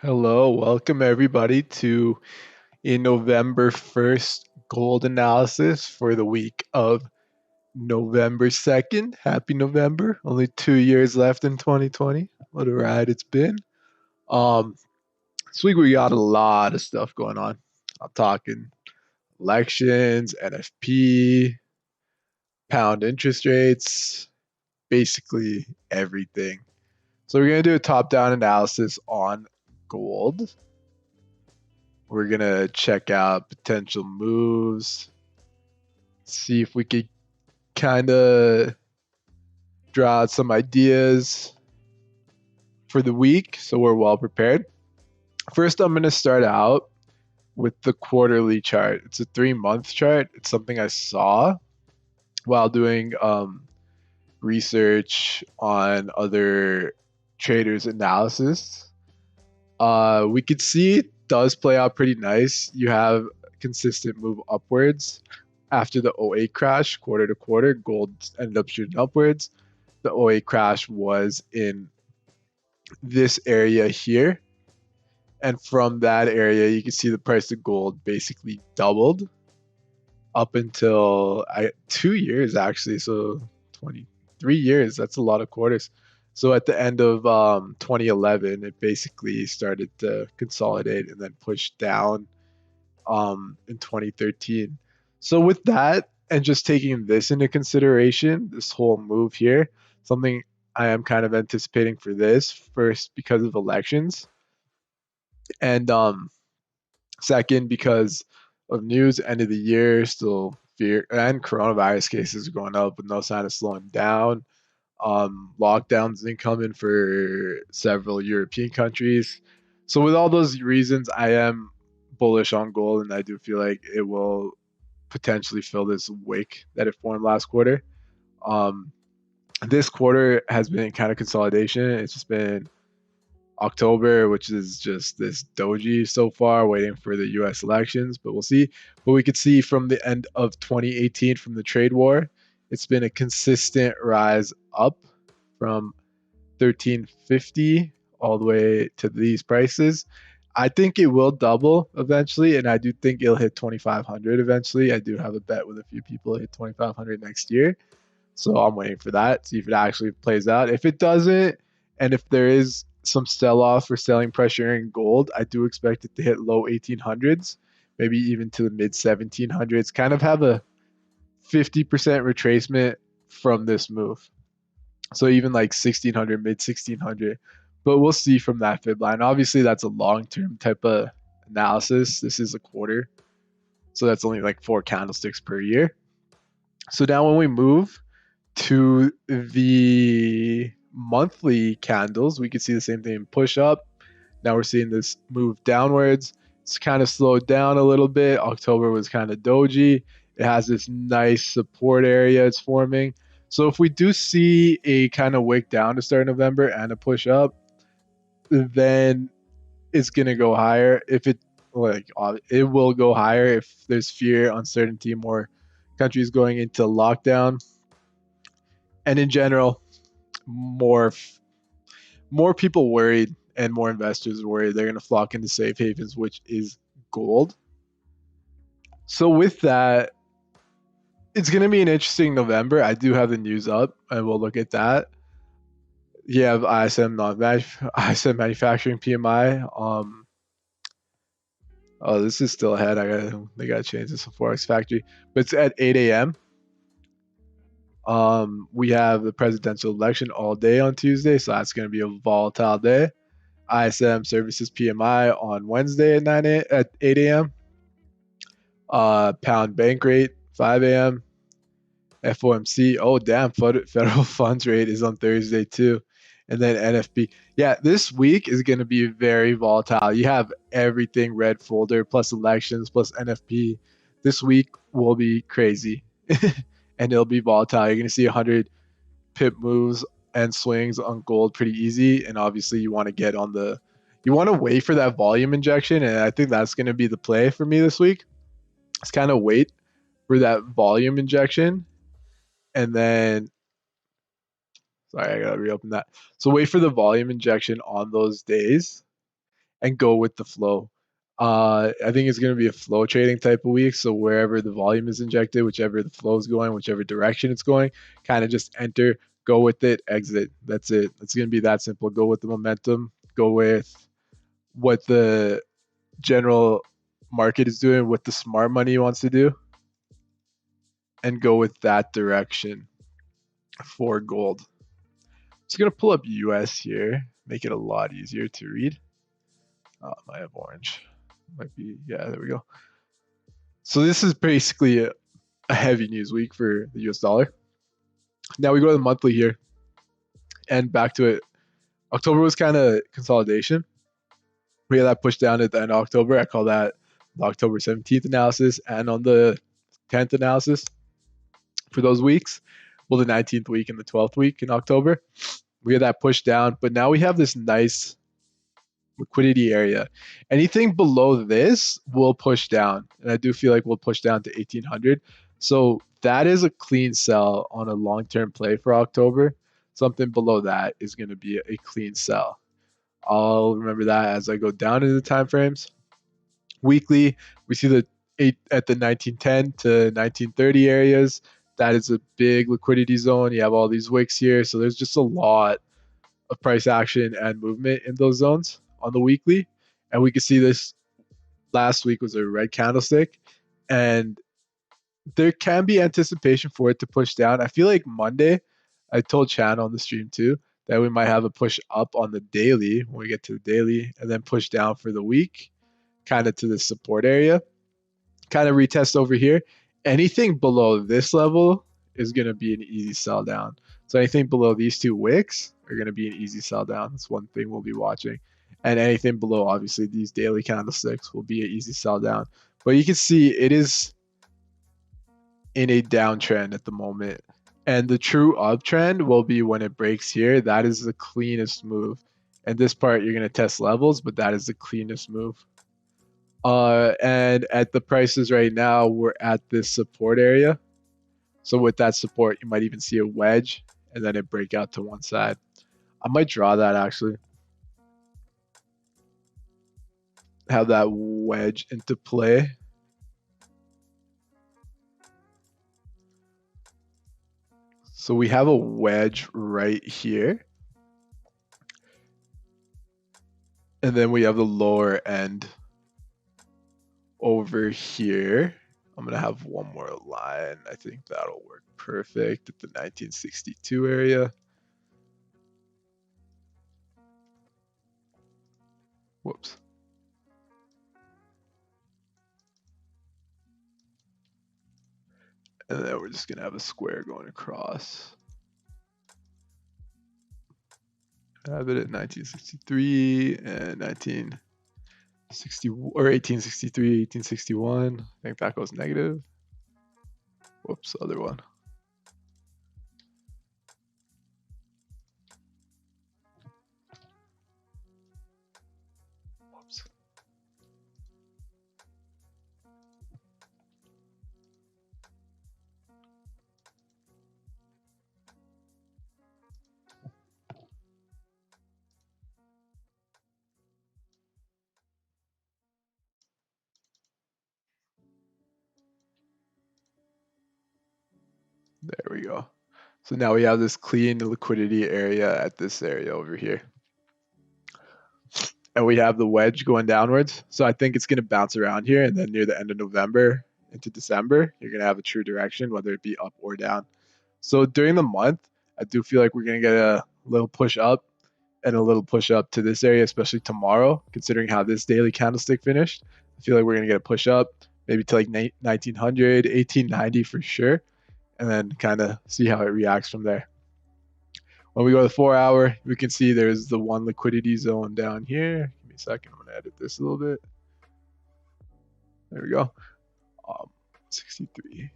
Hello, welcome everybody to a November 1st gold analysis for the week of November 2nd. Happy November. Only 2 years left in 2020. What a ride it's been. Um, this week we got a lot of stuff going on. I'm talking elections, NFP, pound interest rates, basically everything. So we're going to do a top-down analysis on gold. We're going to check out potential moves, see if we could kind of draw out some ideas for the week so we're well prepared. First, I'm going to start out with the quarterly chart. It's a 3-month chart. It's something I saw while doing research on other traders' analysis. We could see it does play out pretty nice. You have consistent move upwards after the '08 crash, quarter to quarter. Gold ended up shooting upwards. The '08 crash was in this area here, and from that area, you can see the price of gold basically doubled up until 2 years actually. So 23 years. That's a lot of quarters. So at the end of 2011, it basically started to consolidate and then push down in 2013. So with that, and just taking this into consideration, this whole move here, something I am kind of anticipating for this first because of elections, and second because of news end of the year, still fear and coronavirus cases going up with no sign of slowing down. Lockdowns incoming for several European countries. So with all those reasons, I am bullish on gold, and I do feel like it will potentially fill this wick that it formed last quarter. Um, this quarter has been kind of consolidation. It's just been October, which is just this doji so far, waiting for the U.S. elections, but we'll see. But we could see from the end of 2018, from the trade war, it's been a consistent rise up from 1350 all the way to these prices. I think it will double eventually, and I do think it'll hit 2500 eventually. I do have a bet with a few people hit 2500 next year. So I'm waiting for that, see if it actually plays out. If it doesn't, and if there is some sell off or selling pressure in gold, I do expect it to hit low 1800s, maybe even to the mid 1700s, kind of have a 50% retracement from this move. So even like 1600, mid 1600. But we'll see from that fib line. Obviously, that's a long term type of analysis. This is a quarter. So that's only like 4 candlesticks per year. So now when we move to the monthly candles, we can see the same thing push up. Now we're seeing this move downwards. It's kind of slowed down a little bit. October was kind of doji. It has this nice support area it's forming. So if we do see a kind of wick down to start November and a push up, then it's gonna go higher. If it it will go higher if there's fear, uncertainty, more countries going into lockdown, and in general, more more people worried and more investors worried. They're gonna flock into safe havens, which is gold. So with that, it's gonna be an interesting November. I do have the news up, and we'll look at that. You have ISM manufacturing PMI. Oh, this is still ahead. They gotta change this to Forex factory, but it's at 8 a.m. We have the presidential election all day on Tuesday, so that's gonna be a volatile day. ISM services PMI on Wednesday at 8 a.m. Pound bank rate 5 a.m. FOMC. Oh damn, federal funds rate is on Thursday too, and then NFP. Yeah, this week is going to be very volatile. You have everything red folder plus elections plus NFP. This week will be crazy, and it'll be volatile. You're going to see 100 pip moves and swings on gold pretty easy, and obviously you want to get on the. You want to wait for that volume injection, and I think that's going to be the play for me this week. It's kind of wait for that volume injection, and then sorry, I gotta reopen that. So wait for the volume injection on those days, and go with the flow. I think it's going to be a flow trading type of week. So wherever the volume is injected, whichever the flow is going, whichever direction it's going, kind of just enter, go with it, exit. That's it. It's going to be that simple. Go with the momentum. Go with what the general market is doing, what the smart money wants to do, and go with that direction for gold. Just going to pull up US here, make it a lot easier to read. Oh, I have orange. Might be, yeah, there we go. So this is basically a heavy news week for the US dollar. Now we go to the monthly here and back to it. October was kind of consolidation. We had that push down at the end of October. I call that the October 17th analysis, and on the 10th analysis for those weeks, well, the 19th week and the 12th week in October, we had that push down, but now we have this nice liquidity area. Anything below this will push down, and I do feel like we'll push down to 1800. So that is a clean sell on a long-term play for October. Something below that is going to be a clean sell. I'll remember that as I go down into the time frames. Weekly, we see the 8 at the 1910 to 1930 areas. That is a big liquidity zone. You have all these wicks here, so there's just a lot of price action and movement in those zones on the weekly. And we can see this last week was a red candlestick, and there can be anticipation for it to push down. I feel like Monday, I told Chan on the stream too, that we might have a push up on the daily when we get to the daily, and then push down for the week, kind of to the support area, kind of retest over here. Anything below this level is going to be an easy sell down. So anything below these two wicks are going to be an easy sell down. That's one thing we'll be watching. And anything below, obviously, these daily candlesticks will be an easy sell down. But you can see it is in a downtrend at the moment. And the true uptrend will be when it breaks here. That is the cleanest move. And this part, you're going to test levels, but that is the cleanest move. And at the prices right now, we're at this support area. So with that support, you might even see a wedge and then it break out to one side. I might draw that actually. Have that wedge into play. So we have a wedge right here. And then we have the lower end over here. I'm going to have one more line. I think that'll work perfect at the 1962 area. Whoops. And then we're just going to have a square going across. I have it at 1963 and 1960 or 1863, 1861. I think that goes negative. Whoops, other one. Whoops. There we go. So now we have this clean liquidity area at this area over here. And we have the wedge going downwards. So I think it's going to bounce around here, and then near the end of November into December, you're going to have a true direction, whether it be up or down. So during the month, I do feel like we're going to get a little push up and a little push up to this area, especially tomorrow, considering how this daily candlestick finished. I feel like we're going to get a push up, maybe to like 1900, 1890 for sure, and then kind of see how it reacts from there. When we go to the 4 hour, we can see there's the one liquidity zone down here. Give me a second. I'm going to edit this a little bit. There we go. 63.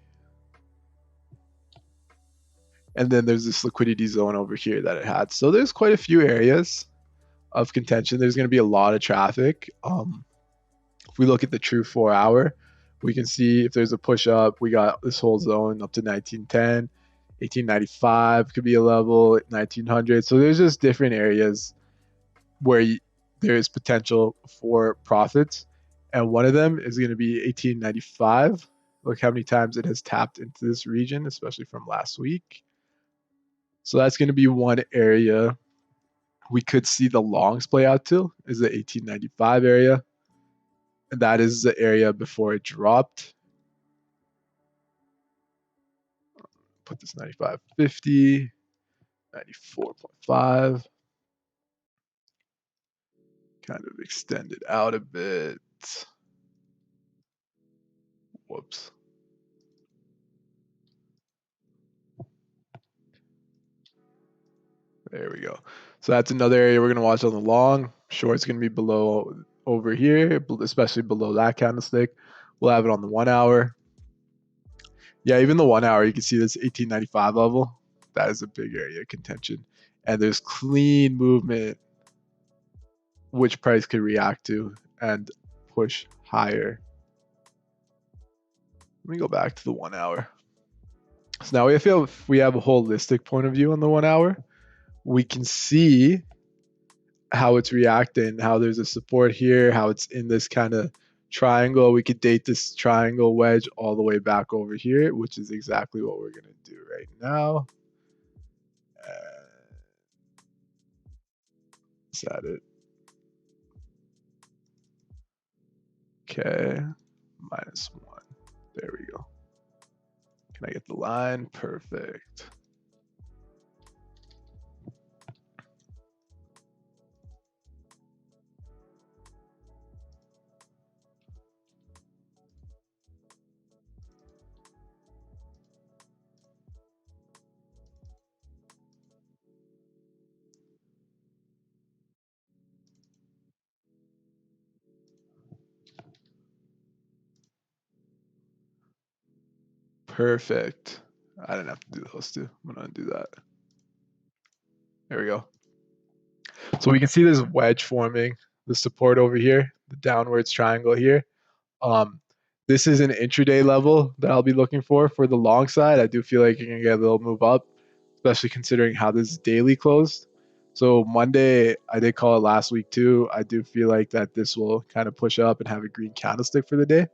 And then there's this liquidity zone over here that it had. So there's quite a few areas of contention. There's going to be a lot of traffic. If we look at the true 4 hour, we can see if there's a push up, we got this whole zone up to 1910. 1895 could be a level, 1900. So there's just different areas where there's potential for profits, and one of them is going to be 1895. Look how many times it has tapped into this region, especially from last week. So that's going to be one area we could see the longs play out to, is the 1895 area. And that is the area before it dropped. Put this 95.50, 94.5. Kind of extend it out a bit. Whoops. There we go. So that's another area we're going to watch on the long. Short's going to be below over here, especially below that candlestick. We'll have it on the 1 hour. Yeah, even the 1 hour, you can see this 1895 level. That is a big area of contention. And there's clean movement which price could react to and push higher. Let me go back to the 1 hour. So now if we have a holistic point of view on the 1 hour, we can see how it's reacting, how there's a support here, how it's in this kind of triangle. We could date this triangle wedge all the way back over here, which is exactly what we're going to do right now. Is that it? Okay, -1. There we go. Can I get the line? Perfect. Perfect. I didn't have to do those two. I'm going to do that. There we go. So we can see this wedge forming, the support over here, the downwards triangle here. This is an intraday level that I'll be looking for the long side. I do feel like you're going to get a little move up, especially considering how this daily closed. So Monday, I did call it last week too. I do feel like that this will kind of push up and have a green candlestick for the day.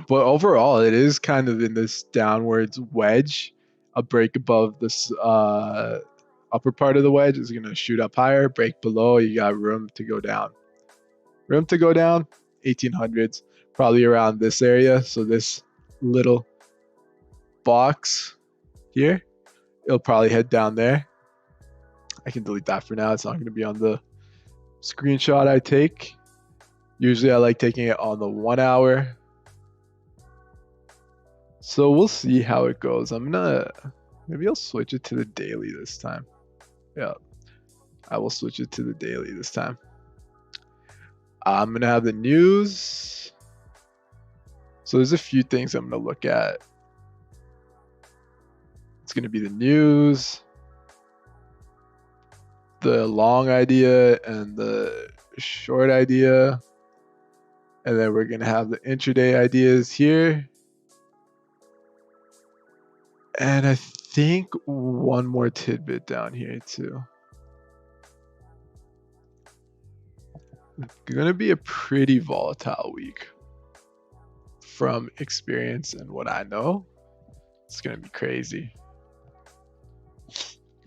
But overall, it is kind of in this downwards wedge. A break above this upper part of the wedge is going to shoot up higher. Break below, you got room to go down. Room to go down, 1800s, probably around this area. So this little box here, it'll probably head down there. I can delete that for now. It's not going to be on the screenshot I take. Usually I like taking it on the 1 hour. So we'll see how it goes. Maybe I'll switch it to the daily this time. Yeah, I will switch it to the daily this time. I'm going to have the news. So there's a few things I'm going to look at. It's going to be the news, the long idea, and the short idea. And then we're going to have the intraday ideas here. And I think one more tidbit down here too. It's going to be a pretty volatile week from experience and what I know. It's going to be crazy.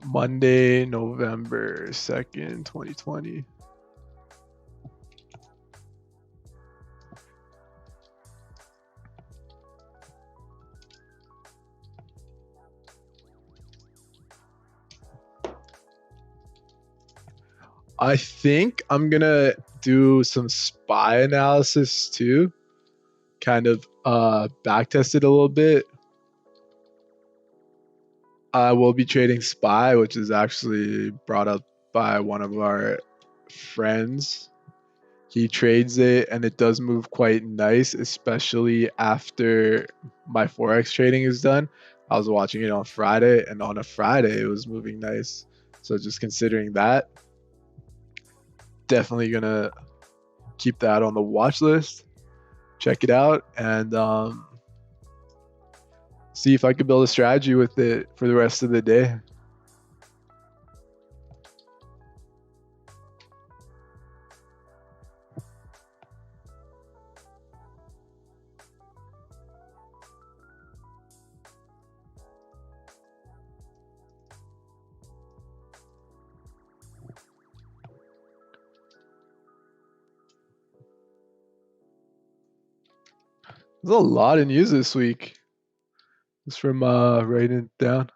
Monday, November 2nd, 2020. I think I'm going to do some SPY analysis too. Kind of backtest it a little bit. I will be trading SPY, which is actually brought up by one of our friends. He trades it and it does move quite nice, especially after my Forex trading is done. I was watching it on Friday, and on a Friday it was moving nice. So just considering that, definitely gonna keep that on the watch list. Check it out and see if I could build a strategy with it for the rest of the day. There's a lot of news this week. Just from writing it down.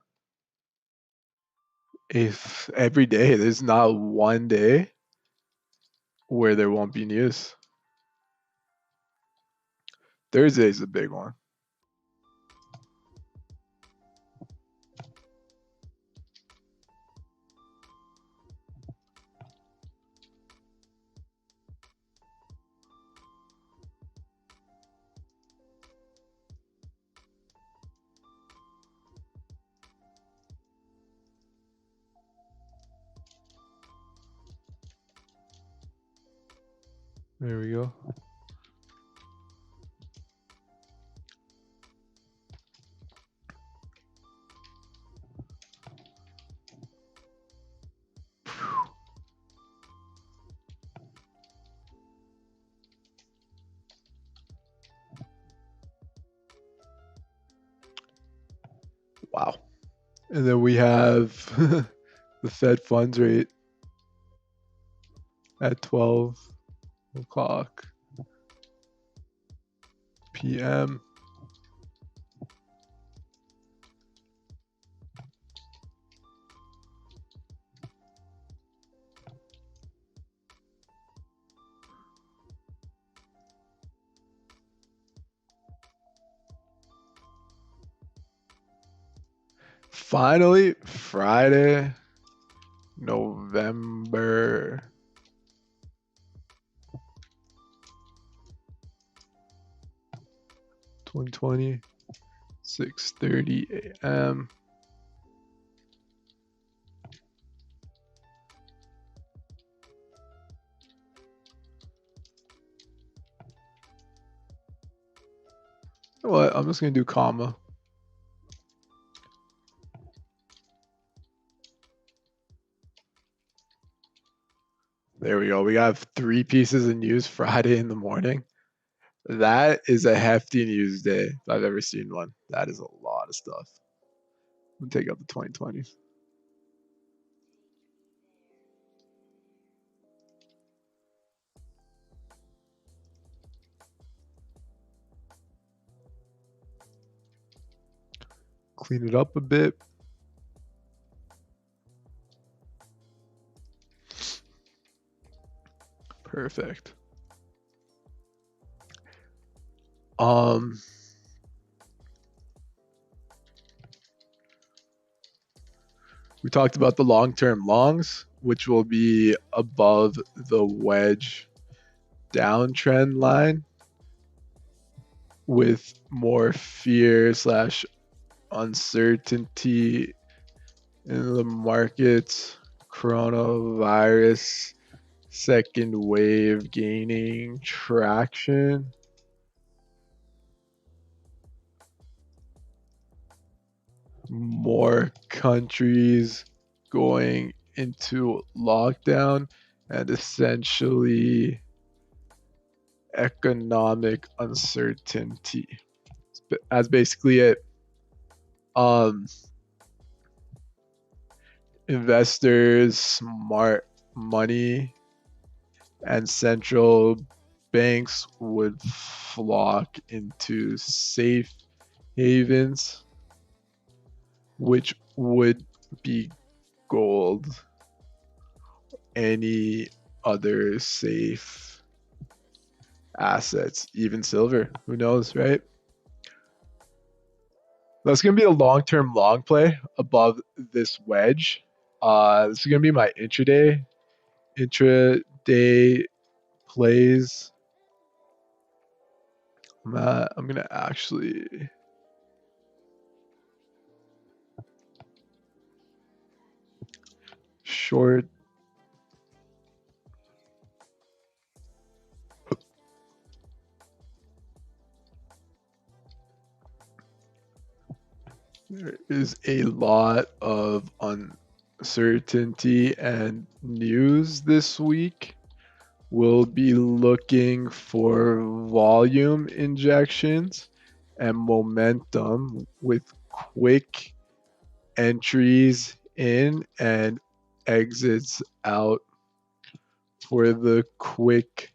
If every day, there's not one day where there won't be news. Thursday's a big one. There we go. Wow. And then we have the Fed funds rate at 12 o'clock p.m. Finally, Friday, November 2020, 6:30 a.m. You know what? I'm just gonna do comma. There we go. We have 3 pieces of news Friday in the morning. That is a hefty news day if I've ever seen one. That is a lot of stuff. We'll take out the 2020s. Clean it up a bit. Perfect. We talked about the long-term longs, which will be above the wedge downtrend line with more fear slash uncertainty in the markets, coronavirus second wave gaining traction. More countries going into lockdown and essentially economic uncertainty. That's basically it. Investors, smart money, and central banks would flock into safe havens, which would be gold, any other safe assets, even silver. Who knows, right? That's going to be a long-term long play above this wedge. This is going to be my intraday plays. I'm going to actually short there is a lot of uncertainty and news this week. We'll be looking for volume injections and momentum with quick entries in and exits out for the quick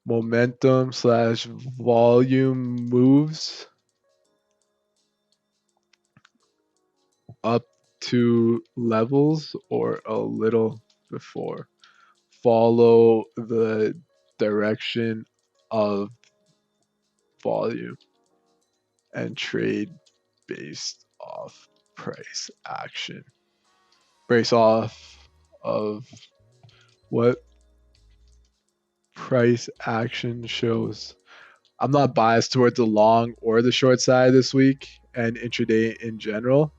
momentum slash volume moves up to levels or a little before. Follow the direction of volume and trade based off price action. Based off of what price action shows. I'm not biased towards the long or the short side this week and intraday in general.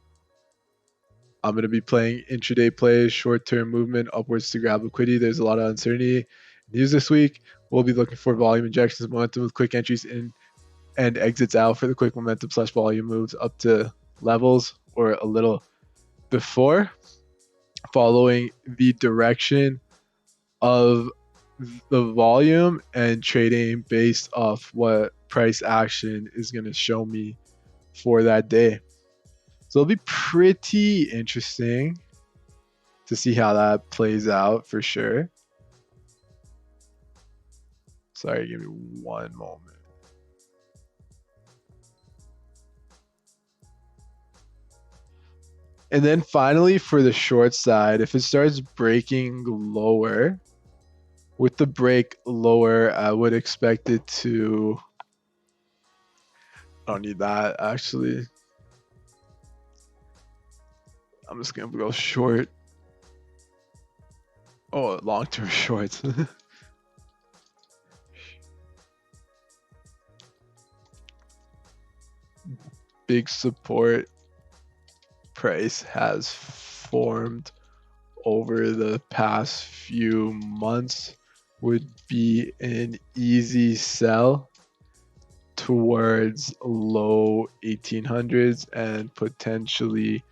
I'm going to be playing intraday plays, short-term movement upwards to grab liquidity. There's a lot of uncertainty news this week. We'll be looking for volume injections, momentum with quick entries in and exits out for the quick momentum slash volume moves up to levels or a little before, following the direction of the volume and trading based off what price action is going to show me for that day. So it'll be pretty interesting to see how that plays out for sure. Sorry, give me one moment. And then finally for the short side, if it starts breaking lower, with the break lower, I would expect it to, I don't need that actually. I'm just gonna go short. Oh, long-term shorts. Big support price has formed over the past few months would be an easy sell towards low 1800s and potentially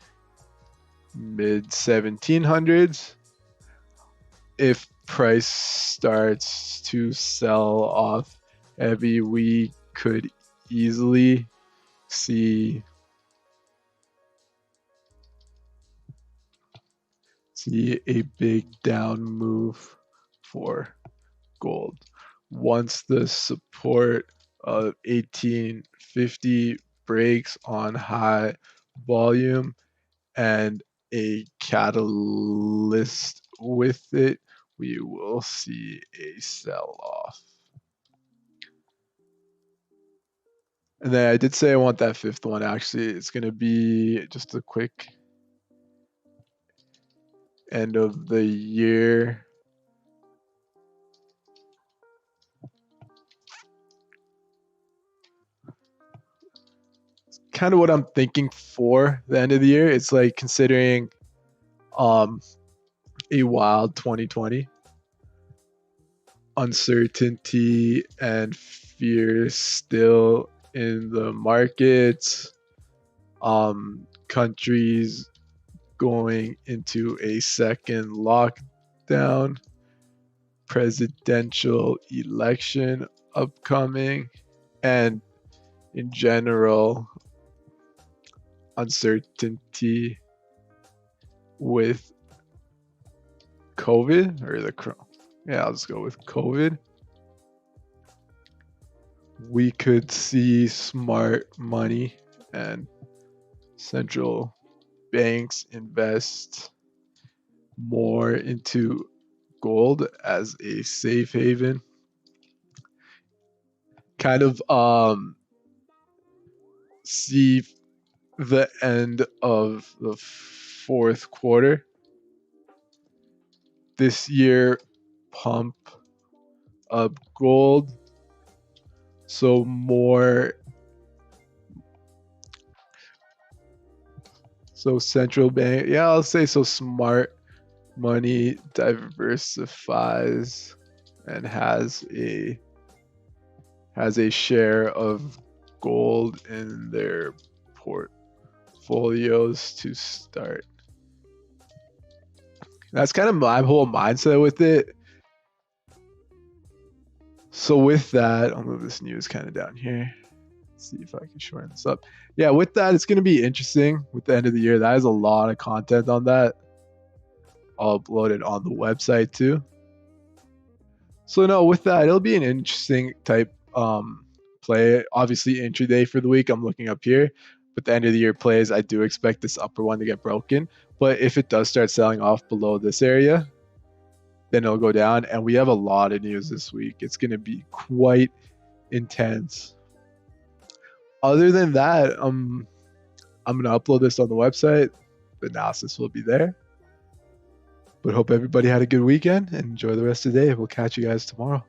mid 1700s. If price starts to sell off heavy, we could easily see a big down move for gold. Once the support of 1850 breaks on high volume and a catalyst with it, we will see a sell-off. And then I did say I want that fifth one. Actually, it's going to be just a quick end of the year. Kind of what I'm thinking for the end of the year. It's like considering a wild 2020, uncertainty and fear still in the markets, countries going into a second lockdown, presidential election upcoming, and in general uncertainty with COVID or I'll just go with COVID. We could see smart money and central banks invest more into gold as a safe haven. Kind of see the end of the fourth quarter this year, pump up gold, so central bank, I'll say so smart money diversifies and has a share of gold in their portfolios to start. That's kind of my whole mindset with it. So with that, I'll move this news kind of down here. See if I can shorten this up. Yeah, with that, it's going to be interesting with the end of the year. That is a lot of content on that. I'll upload it on the website too. So no, with that, it'll be an interesting type play. Obviously, intraday for the week, I'm looking up here. But the end of the year plays, I do expect this upper one to get broken. But if it does start selling off below this area, then it'll go down. And we have a lot of news this week. It's going to be quite intense. Other than that, I'm going to upload this on the website. The analysis will be there. But hope everybody had a good weekend and enjoy the rest of the day. We'll catch you guys tomorrow.